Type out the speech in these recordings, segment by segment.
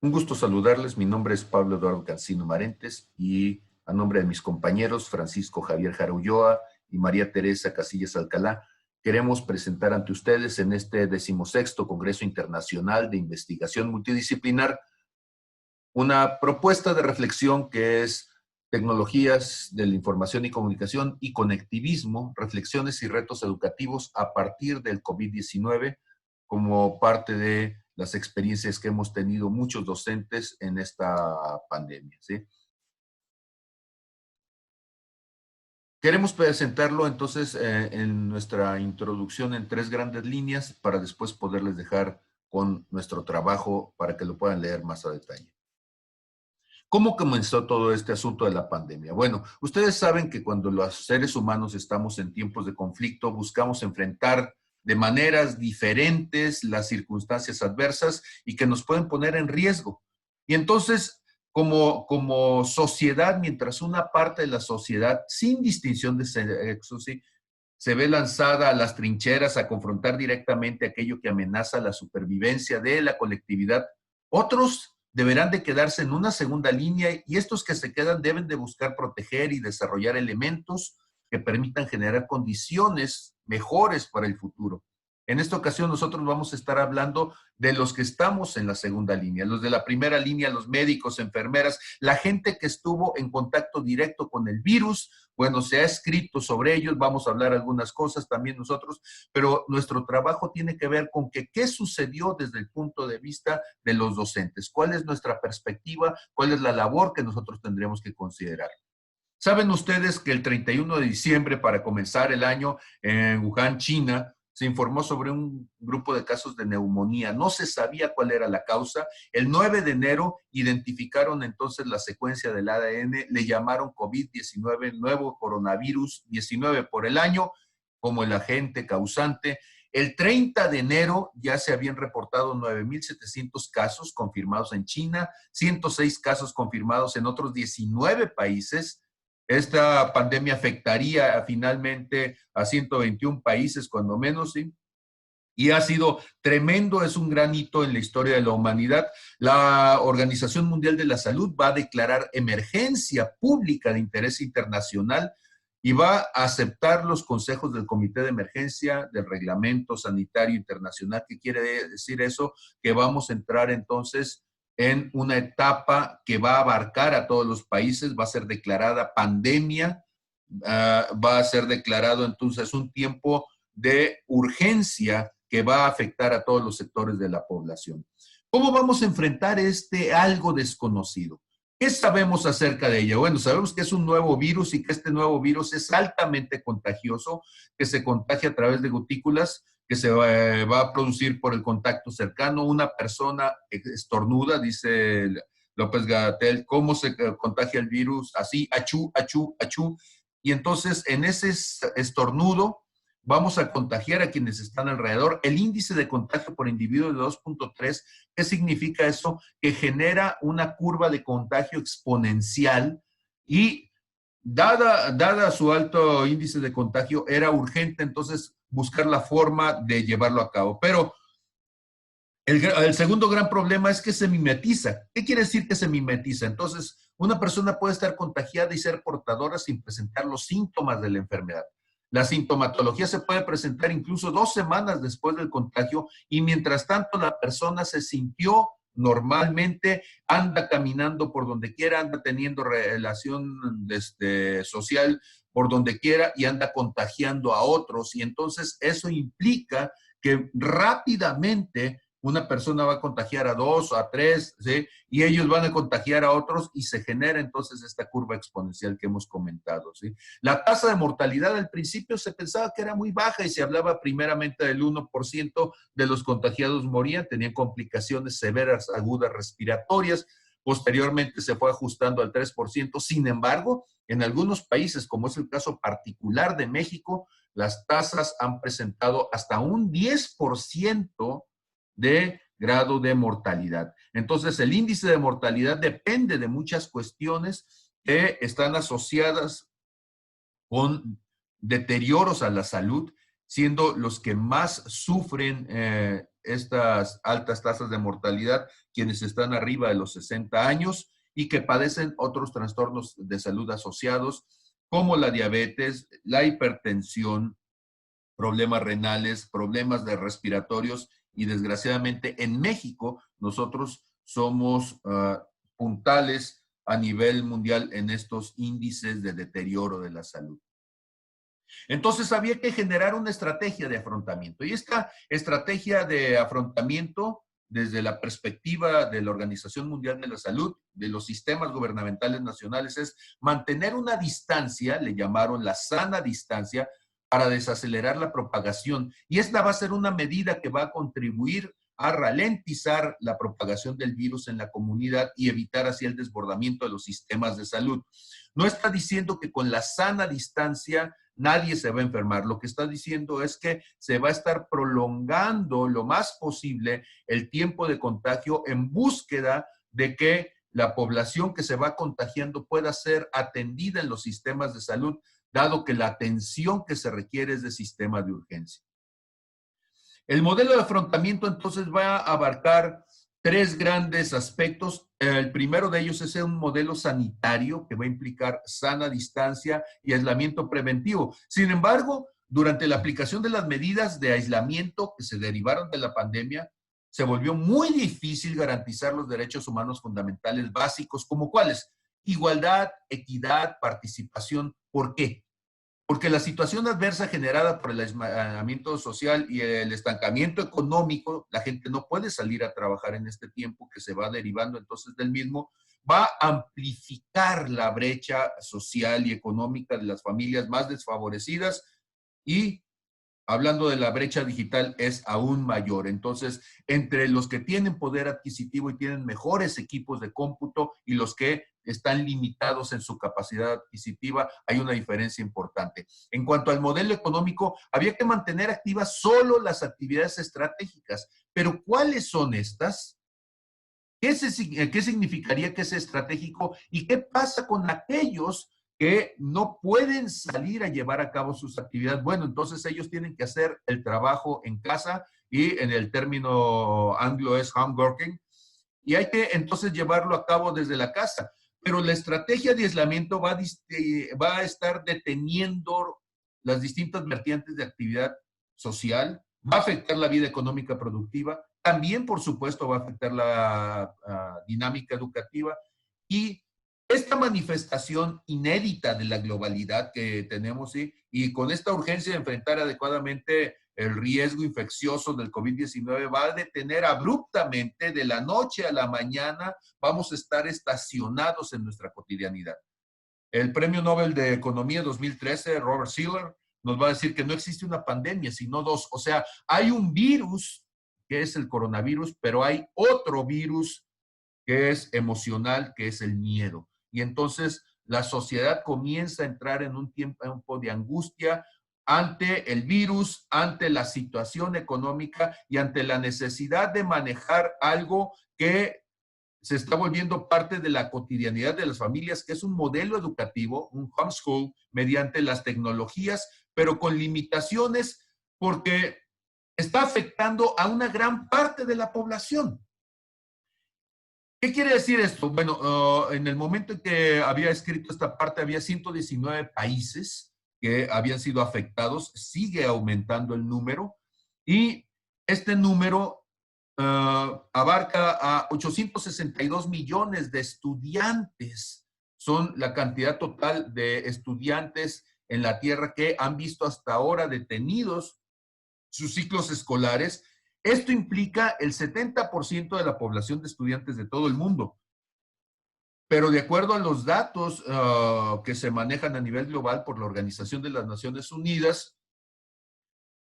Un gusto saludarles. Mi nombre es Pablo Eduardo Cancino Marentes y a nombre de mis compañeros Francisco Javier Jara Ulloa y María Teresa Casillas Alcalá, queremos presentar ante ustedes en este 16º Congreso Internacional de Investigación Multidisciplinar una propuesta de reflexión que es Tecnologías de la Información y Comunicación y Conectivismo, reflexiones y retos educativos a partir del COVID-19 como parte de las experiencias que hemos tenido muchos docentes en esta pandemia, ¿sí? Queremos presentarlo entonces en nuestra introducción en 3 grandes líneas para después poderles dejar con nuestro trabajo para que lo puedan leer más a detalle. ¿Cómo comenzó todo este asunto de la pandemia? Bueno, ustedes saben que cuando los seres humanos estamos en tiempos de conflicto, buscamos enfrentar de maneras diferentes las circunstancias adversas y que nos pueden poner en riesgo. Y entonces, como sociedad, mientras una parte de la sociedad, sin distinción de sexo, ¿sí?, se ve lanzada a las trincheras a confrontar directamente aquello que amenaza la supervivencia de la colectividad, otros deberán de quedarse en una segunda línea y estos que se quedan deben de buscar proteger y desarrollar elementos que permitan generar condiciones mejores para el futuro. En esta ocasión nosotros vamos a estar hablando de los que estamos en la segunda línea, los de la primera línea, los médicos, enfermeras, la gente que estuvo en contacto directo con el virus. Bueno, se ha escrito sobre ellos, vamos a hablar algunas cosas también nosotros, pero nuestro trabajo tiene que ver con que qué sucedió desde el punto de vista de los docentes, cuál es nuestra perspectiva, cuál es la labor que nosotros tendremos que considerar. ¿Saben ustedes que el 31 de diciembre, para comenzar el año, en Wuhan, China, se informó sobre un grupo de casos de neumonía? No se sabía cuál era la causa. El 9 de enero identificaron entonces la secuencia del ADN, le llamaron COVID-19, nuevo coronavirus 19 por el año, como el agente causante. El 30 de enero ya se habían reportado 9,700 casos confirmados en China, 106 casos confirmados en otros 19 países. Esta pandemia afectaría finalmente a 121 países, cuando menos, ¿sí? Y ha sido tremendo, es un gran hito en la historia de la humanidad. La Organización Mundial de la Salud va a declarar emergencia pública de interés internacional y va a aceptar los consejos del Comité de Emergencia del Reglamento Sanitario Internacional. ¿Qué quiere decir eso? Que vamos a entrar entonces en una etapa que va a abarcar a todos los países, va a ser declarada pandemia, va a ser declarado entonces un tiempo de urgencia que va a afectar a todos los sectores de la población. ¿Cómo vamos a enfrentar este algo desconocido? ¿Qué sabemos acerca de ello? Bueno, sabemos que es un nuevo virus y que este nuevo virus es altamente contagioso, que se contagia a través de gotículas, que se va a producir por el contacto cercano. Una persona estornuda, dice López-Gatell, ¿cómo se contagia el virus? Así, achú, achú, achú. Y entonces en ese estornudo vamos a contagiar a quienes están alrededor. El índice de contagio por individuo de 2.3, ¿qué significa eso? Que genera una curva de contagio exponencial y dada su alto índice de contagio, era urgente entonces buscar la forma de llevarlo a cabo. Pero el segundo gran problema es que se mimetiza. ¿Qué quiere decir que se mimetiza? Entonces, una persona puede estar contagiada y ser portadora sin presentar los síntomas de la enfermedad. La sintomatología se puede presentar incluso 2 semanas después del contagio y mientras tanto la persona se sintió normalmente, anda caminando por donde quiera, anda teniendo relación social por donde quiera y anda contagiando a otros. Y entonces eso implica que rápidamente una persona va a contagiar a 2 o a 3, ¿sí? Y ellos van a contagiar a otros y se genera entonces esta curva exponencial que hemos comentado, ¿sí? La tasa de mortalidad al principio se pensaba que era muy baja y se hablaba primeramente del 1% de los contagiados morían, tenían complicaciones severas, agudas, respiratorias. Posteriormente se fue ajustando al 3%. Sin embargo, en algunos países, como es el caso particular de México, las tasas han presentado hasta un 10% de grado de mortalidad. Entonces, el índice de mortalidad depende de muchas cuestiones que están asociadas con deterioros a la salud, siendo los que más sufren estas altas tasas de mortalidad quienes están arriba de los 60 años y que padecen otros trastornos de salud asociados, como la diabetes, la hipertensión, problemas renales, problemas de respiratorios y desgraciadamente en México nosotros somos puntales a nivel mundial en estos índices de deterioro de la salud. Entonces había que generar una estrategia de afrontamiento y esta estrategia de afrontamiento desde la perspectiva de la Organización Mundial de la Salud, de los sistemas gubernamentales nacionales, es mantener una distancia, le llamaron la sana distancia, para desacelerar la propagación. Y esta va a ser una medida que va a contribuir a ralentizar la propagación del virus en la comunidad y evitar así el desbordamiento de los sistemas de salud. No está diciendo que con la sana distancia nadie se va a enfermar. Lo que está diciendo es que se va a estar prolongando lo más posible el tiempo de contagio en búsqueda de que la población que se va contagiando pueda ser atendida en los sistemas de salud, dado que la atención que se requiere es de sistema de urgencia. El modelo de afrontamiento entonces va a abarcar tres grandes aspectos. El primero de ellos es un modelo sanitario que va a implicar sana distancia y aislamiento preventivo. Sin embargo, durante la aplicación de las medidas de aislamiento que se derivaron de la pandemia, se volvió muy difícil garantizar los derechos humanos fundamentales básicos, como cuáles: igualdad, equidad, participación. ¿Por qué? Porque la situación adversa generada por el aislamiento social y el estancamiento económico, la gente no puede salir a trabajar en este tiempo que se va derivando entonces del mismo, va a amplificar la brecha social y económica de las familias más desfavorecidas y hablando de la brecha digital, es aún mayor. Entonces, entre los que tienen poder adquisitivo y tienen mejores equipos de cómputo y los que están limitados en su capacidad adquisitiva, hay una diferencia importante. En cuanto al modelo económico, había que mantener activas solo las actividades estratégicas. Pero ¿cuáles son estas? ¿Qué significaría que sea estratégico? ¿Y qué pasa con aquellos que no pueden salir a llevar a cabo sus actividades? Bueno, entonces ellos tienen que hacer el trabajo en casa y en el término anglo es home working y hay que entonces llevarlo a cabo desde la casa. Pero la estrategia de aislamiento va a estar deteniendo las distintas vertientes de actividad social, va a afectar la vida económica productiva, también, por supuesto, va a afectar la dinámica educativa y esta manifestación inédita de la globalidad que tenemos, ¿sí? Y con esta urgencia de enfrentar adecuadamente el riesgo infeccioso del COVID-19 va a detener abruptamente de la noche a la mañana, vamos a estar estacionados en nuestra cotidianidad. El Premio Nobel de Economía 2013, Robert Shiller, nos va a decir que no existe una pandemia, sino dos. O sea, hay un virus, que es el coronavirus, pero hay otro virus que es emocional, que es el miedo. Y entonces la sociedad comienza a entrar en un tiempo de angustia ante el virus, ante la situación económica y ante la necesidad de manejar algo que se está volviendo parte de la cotidianidad de las familias, que es un modelo educativo, un homeschool, mediante las tecnologías, pero con limitaciones porque está afectando a una gran parte de la población. ¿Qué quiere decir esto? Bueno, en el momento en que había escrito esta parte, había 119 países que habían sido afectados, sigue aumentando el número y este número abarca a 862 millones de estudiantes. Son la cantidad total de estudiantes en la Tierra que han visto hasta ahora detenidos sus ciclos escolares. Esto implica el 70% de la población de estudiantes de todo el mundo. Pero de acuerdo a los datos que se manejan a nivel global por la Organización de las Naciones Unidas,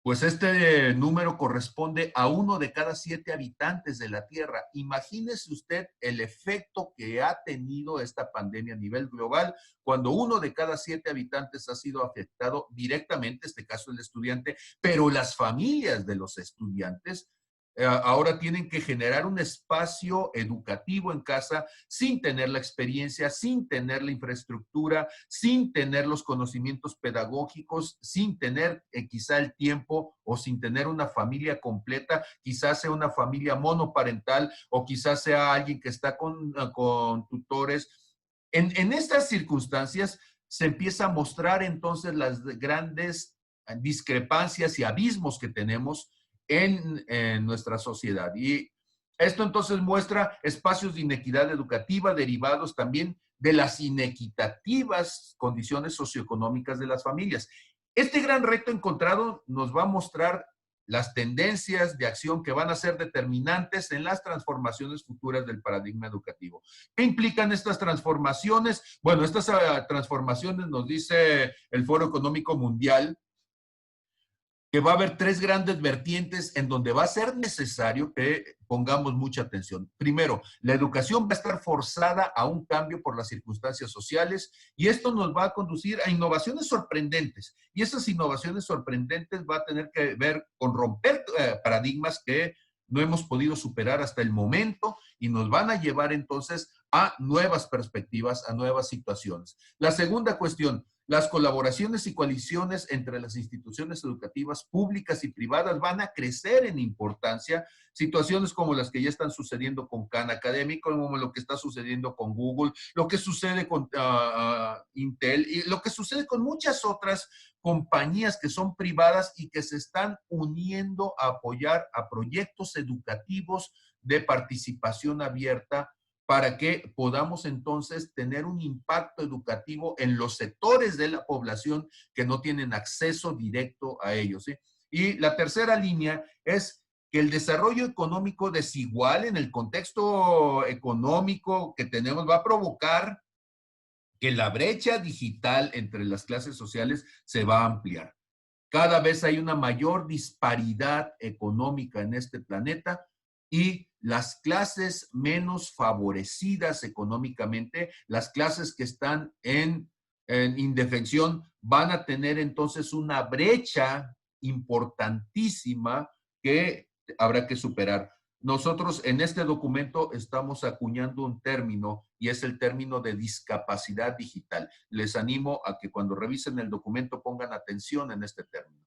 pues este número corresponde a 1 de cada 7 habitantes de la Tierra. Imagínese usted el efecto que ha tenido esta pandemia a nivel global cuando 1 de cada 7 habitantes ha sido afectado directamente, en este caso el estudiante, pero las familias de los estudiantes ahora tienen que generar un espacio educativo en casa sin tener la experiencia, sin tener la infraestructura, sin tener los conocimientos pedagógicos, sin tener quizá el tiempo o sin tener una familia completa, quizás sea una familia monoparental o quizás sea alguien que está con tutores. En estas circunstancias se empieza a mostrar entonces las grandes discrepancias y abismos que tenemos en nuestra sociedad. Y esto entonces muestra espacios de inequidad educativa derivados también de las inequitativas condiciones socioeconómicas de las familias. Este gran reto encontrado nos va a mostrar las tendencias de acción que van a ser determinantes en las transformaciones futuras del paradigma educativo. ¿Qué implican estas transformaciones? Bueno, estas transformaciones nos dice el Foro Económico Mundial que va a haber tres grandes vertientes en donde va a ser necesario que pongamos mucha atención. Primero, la educación va a estar forzada a un cambio por las circunstancias sociales y esto nos va a conducir a innovaciones sorprendentes. Y esas innovaciones sorprendentes va a tener que ver con romper paradigmas que no hemos podido superar hasta el momento y nos van a llevar entonces a nuevas perspectivas, a nuevas situaciones. La segunda cuestión, las colaboraciones y coaliciones entre las instituciones educativas públicas y privadas van a crecer en importancia. Situaciones como las que ya están sucediendo con Khan Academy, como lo que está sucediendo con Google, lo que sucede con Intel y lo que sucede con muchas otras compañías que son privadas y que se están uniendo a apoyar a proyectos educativos de participación abierta para que podamos entonces tener un impacto educativo en los sectores de la población que no tienen acceso directo a ellos, ¿sí? Y la tercera línea es que el desarrollo económico desigual en el contexto económico que tenemos va a provocar que la brecha digital entre las clases sociales se va a ampliar. Cada vez hay una mayor disparidad económica en este planeta y las clases menos favorecidas económicamente, las clases que están en indefensión, van a tener entonces una brecha importantísima que habrá que superar. Nosotros en este documento estamos acuñando un término y es el término de discapacidad digital. Les animo a que cuando revisen el documento pongan atención en este término.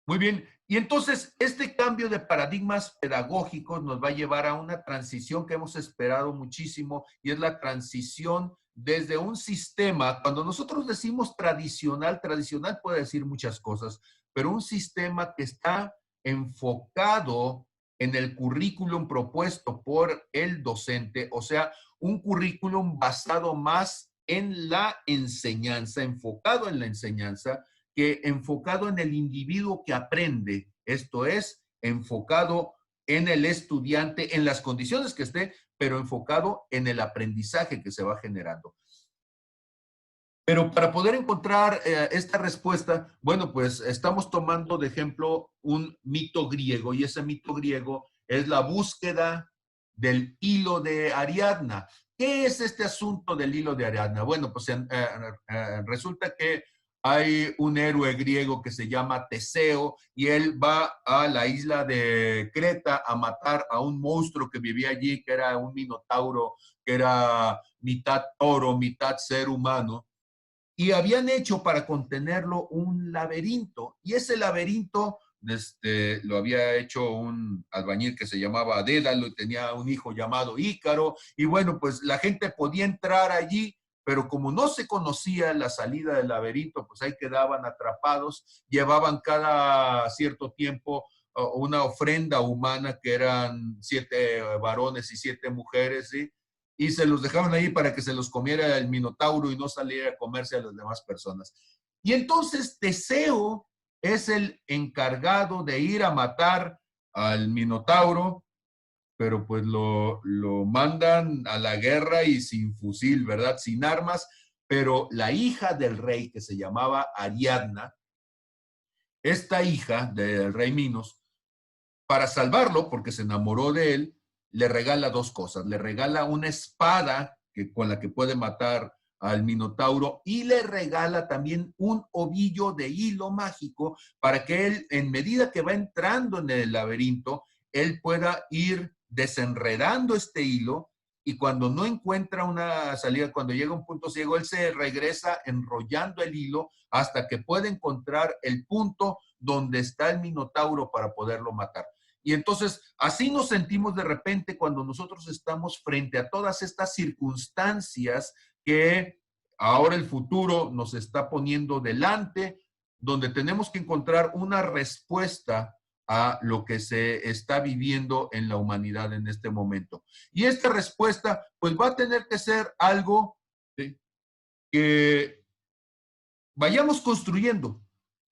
Muy bien, y entonces este cambio de paradigmas pedagógicos nos va a llevar a una transición que hemos esperado muchísimo y es la transición desde un sistema, cuando nosotros decimos tradicional, tradicional puede decir muchas cosas, pero un sistema que está enfocado en el currículum propuesto por el docente, o sea, un currículum basado más en la enseñanza, enfocado en la enseñanza, que enfocado en el individuo que aprende, esto es, enfocado en el estudiante, en las condiciones que esté, pero enfocado en el aprendizaje que se va generando. Pero para poder encontrar esta respuesta, bueno, pues estamos tomando de ejemplo un mito griego y ese mito griego es la búsqueda del hilo de Ariadna. ¿Qué es este asunto del hilo de Ariadna? Bueno, pues resulta que hay un héroe griego que se llama Teseo y él va a la isla de Creta a matar a un monstruo que vivía allí, que era un minotauro, que era mitad toro, mitad ser humano. Y habían hecho para contenerlo un laberinto. Y ese laberinto lo había hecho un albañil que se llamaba Dédalo y tenía un hijo llamado Ícaro. Y bueno, pues la gente podía entrar allí, pero como no se conocía la salida del laberinto, pues ahí quedaban atrapados. Llevaban cada cierto tiempo una ofrenda humana que eran 7 varones y 7 mujeres, ¿sí? Y se los dejaban ahí para que se los comiera el minotauro y no saliera a comerse a las demás personas. Y entonces Teseo es el encargado de ir a matar al minotauro, pero pues lo mandan a la guerra y sin fusil, ¿verdad? Sin armas, pero la hija del rey, que se llamaba Ariadna, esta hija del rey Minos, para salvarlo, porque se enamoró de él, le regala 2 cosas. Le regala una espada con la que puede matar al Minotauro y le regala también un ovillo de hilo mágico para que él, en medida que va entrando en el laberinto, él pueda ir desenredando este hilo y cuando no encuentra una salida, cuando llega a un punto ciego, él se regresa enrollando el hilo hasta que puede encontrar el punto donde está el Minotauro para poderlo matar. Y entonces, así nos sentimos de repente cuando nosotros estamos frente a todas estas circunstancias que ahora el futuro nos está poniendo delante, donde tenemos que encontrar una respuesta a lo que se está viviendo en la humanidad en este momento. Y esta respuesta, pues va a tener que ser algo, ¿sí?, que vayamos construyendo.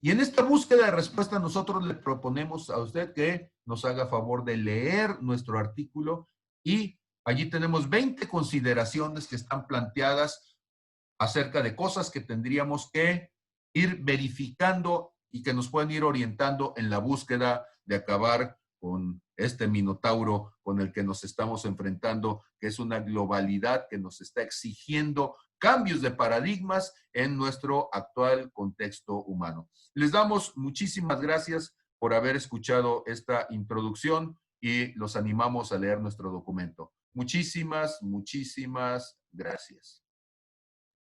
Y en esta búsqueda de respuesta nosotros le proponemos a usted que nos haga favor de leer nuestro artículo y allí tenemos 20 consideraciones que están planteadas acerca de cosas que tendríamos que ir verificando y que nos pueden ir orientando en la búsqueda de acabar con este minotauro con el que nos estamos enfrentando, que es una globalidad que nos está exigiendo cambios de paradigmas en nuestro actual contexto humano. Les damos muchísimas gracias por haber escuchado esta introducción y los animamos a leer nuestro documento. Muchísimas, muchísimas gracias.